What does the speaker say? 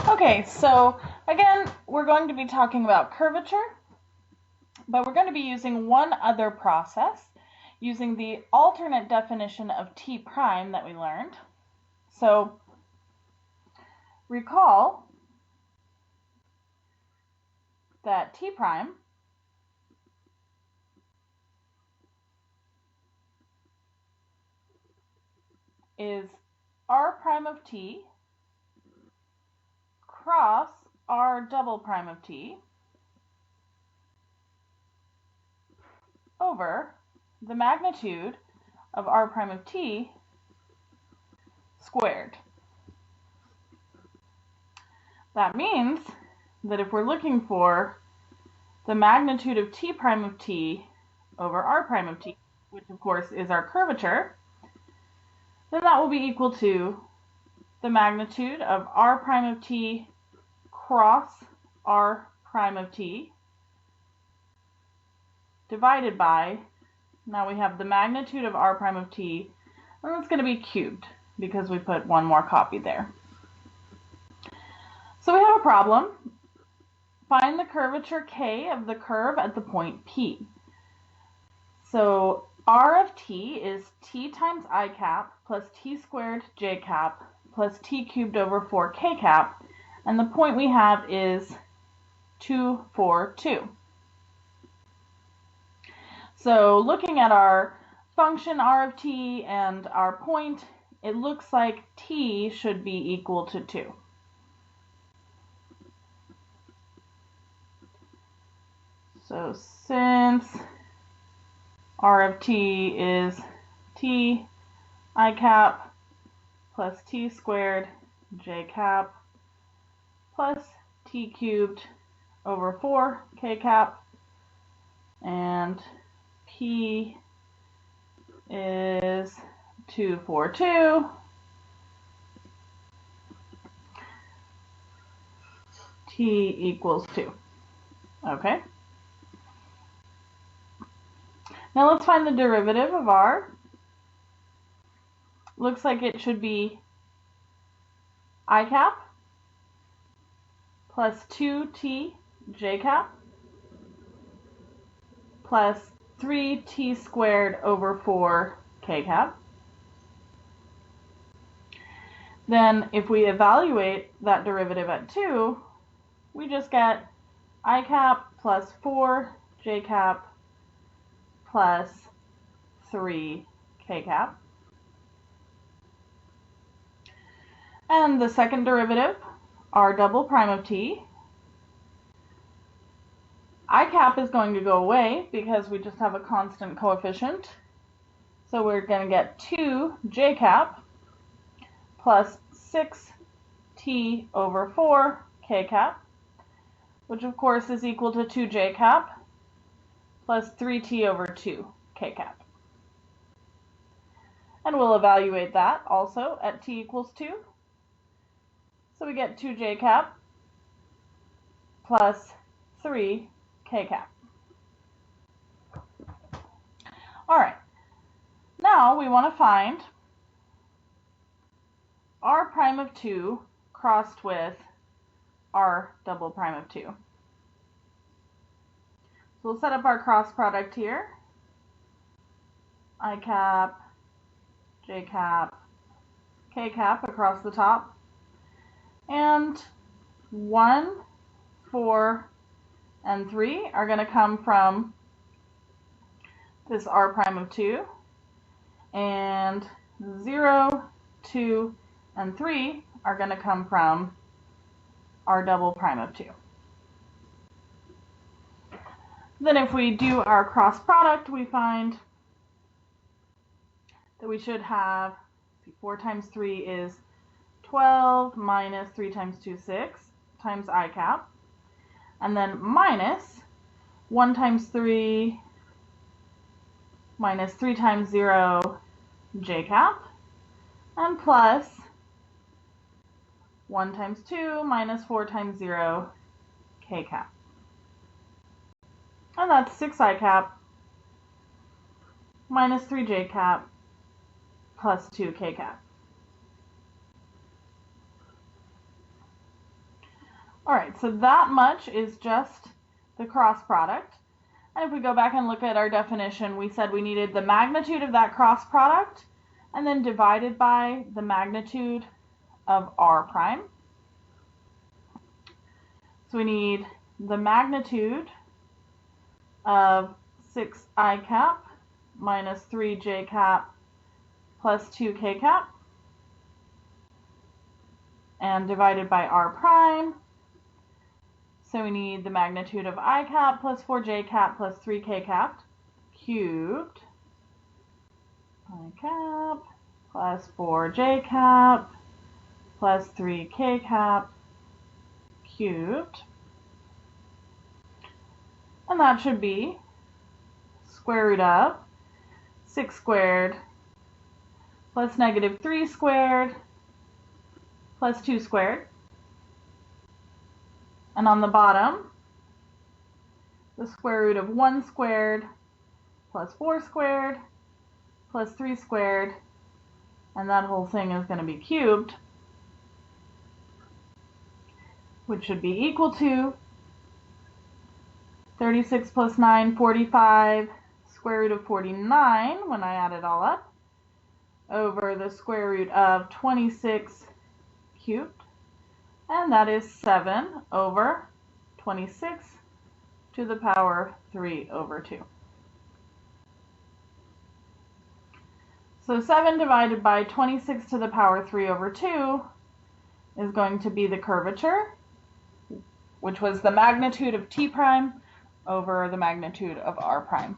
Okay, so again, we're going to be talking about curvature, but we're going to be using one other process, using the alternate definition of T prime that we learned. So recall that T prime is R prime of T cross R double prime of T over the magnitude of R prime of T squared. That means that if we're looking for the magnitude of T prime of T over R prime of T, which of course is our curvature, then that will be equal to the magnitude of R prime of T cross R prime of T divided by, now we have the magnitude of R prime of T, and it's going to be cubed because we put one more copy there. So we have a problem. Find the curvature K of the curve at the point P. So R of T is T times I cap plus T squared J cap plus T cubed over 4 K cap, and the point we have is 2, 4, 2. So looking at our function R of T and our point, it looks like T should be equal to 2. So since R of T is T I cap plus T squared J cap plus T cubed over 4 K cap, and P is 2, 4, 2. T equals 2. Okay. Now let's find the derivative of R. Looks like it should be I cap plus 2T J cap plus 3T squared over 4 K cap. Then if we evaluate that derivative at 2, we just get I cap plus 4 J cap plus 3 K cap. And the second derivative, R double prime of T, I cap is going to go away because we just have a constant coefficient. So we're going to get 2 J cap plus 6T over 4 K cap, which of course is equal to 2 J cap plus 3T over 2 K cap. And we'll evaluate that also at T equals 2. So we get 2 J cap plus 3 K cap. All right, now we want to find R prime of 2 crossed with R double prime of 2. So we'll set up our cross product here. I cap, J cap, K cap across the top. And 1, 4, and 3 are going to come from this R prime of 2. And 0, 2, and 3 are going to come from R double prime of 2. Then if we do our cross product, we find that we should have 4 times 3 is 12 minus 3 times 2, 6 times I cap, and then minus 1 times 3 minus 3 times 0 J cap, and plus 1 times 2 minus 4 times 0 K cap. And that's 6 I cap minus 3 J cap plus 2 K cap. All right, so that much is just the cross product. And if we go back and look at our definition, we said we needed the magnitude of that cross product and then divided by the magnitude of r prime. So we need the magnitude of 6i cap minus 3j cap plus 2k cap and divided by r prime. So we need the magnitude of I cap plus 4j cap plus 3k cap cubed. I cap plus 4j cap plus 3k cap cubed. And that should be square root of 6 squared plus negative 3 squared plus 2 squared. And on the bottom, the square root of 1 squared plus 4 squared plus 3 squared, and that whole thing is going to be cubed, which should be equal to 36 plus 9, 45, square root of 49 when I add it all up, over the square root of 26 cubed. And that is 7 over 26 to the power 3 over 2. So 7 divided by 26 to the power 3 over 2 is going to be the curvature, which was the magnitude of t prime over the magnitude of r prime.